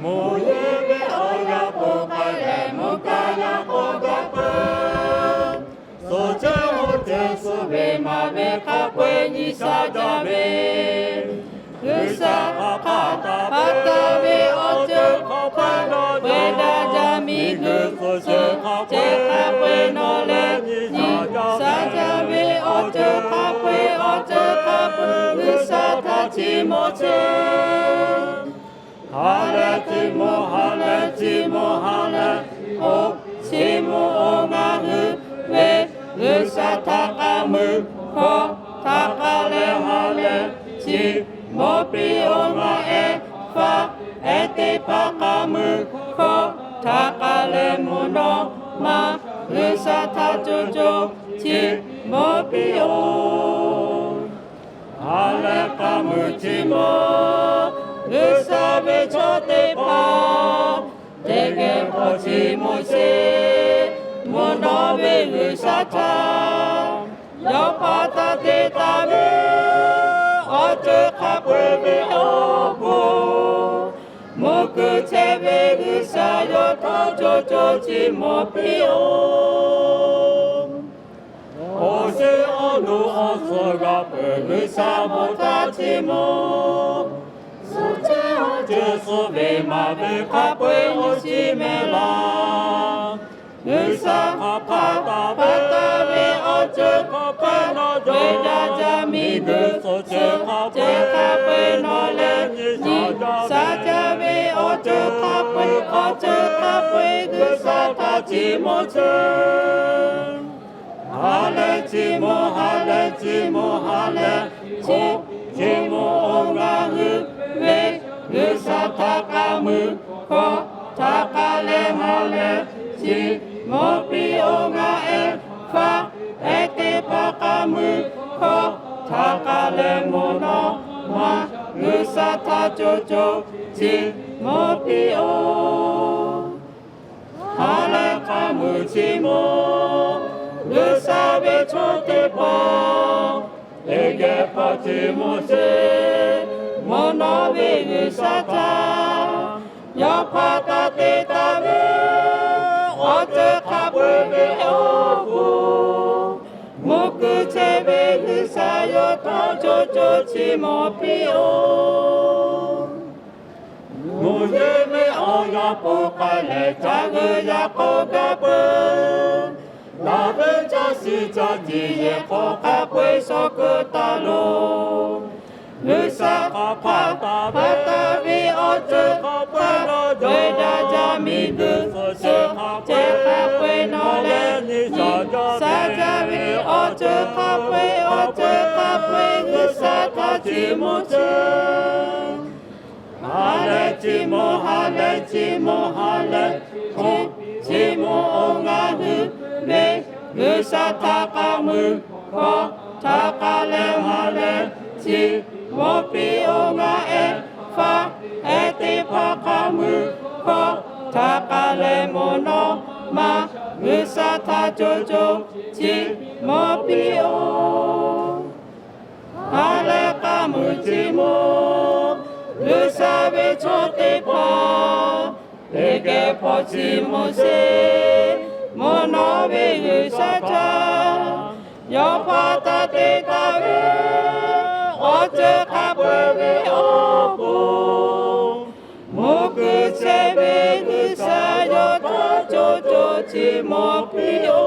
Muyebe oya pokale mukala kogape. Soche ote sube mabe kapwe ni sajabe. Usa kapata be ote kapano weda jami gusoche kapwe nole ni sajabe ote kapwe usa tachi moche. Hale timo o timo ongahu we usa takamu ko takale hale chi mopi onga e fa ete pakamu ko takale muno ma usa tajojo chi mopi o hale kamu chimo Usabe chote pa, tege pochi mose, monobe usata, yopata te tabe, ote kapwebe obo, moku chebe usayo tojo chochi mopio. Ose onu osoga pegusa motachimo, Jesuve mabe kapwe oshimela. Nusa kapata be oche kapeno weda jamigu soche kapwe nole ni sajabe oche kapwe gusa tachi moche. Hale chimo chimo ongahu we Usa takamu ko takale hale chi mopi onga e fa ete pakamu ko takale mono ma usa tajojo chi mopi o hale kamu chimo usa bechote pa ege pati mose Monobe usata, yopata te tabe, ote kapwebe obu. Moku chebe usayo tojojo chimopio. Muyeme oya pokale tagu ya kogape. Nabe jasi jadiye kokapwe sokutalo. Nusa kapata be oche kapano weda jamigu soche kapwe nole ni sajabe oche kapwe gusa tachi moche. Hale chimo ongahu me gusa takamu ko takale hale chi Mopi onga e fa ete pakamu ko takale mono ma usa tajojo chi mopi o hale kamu chimo usa bechote pa ege pochi mose mono be usata yopata te tabe oche kapwebe obu moku chebe gusayo tojojo chimopio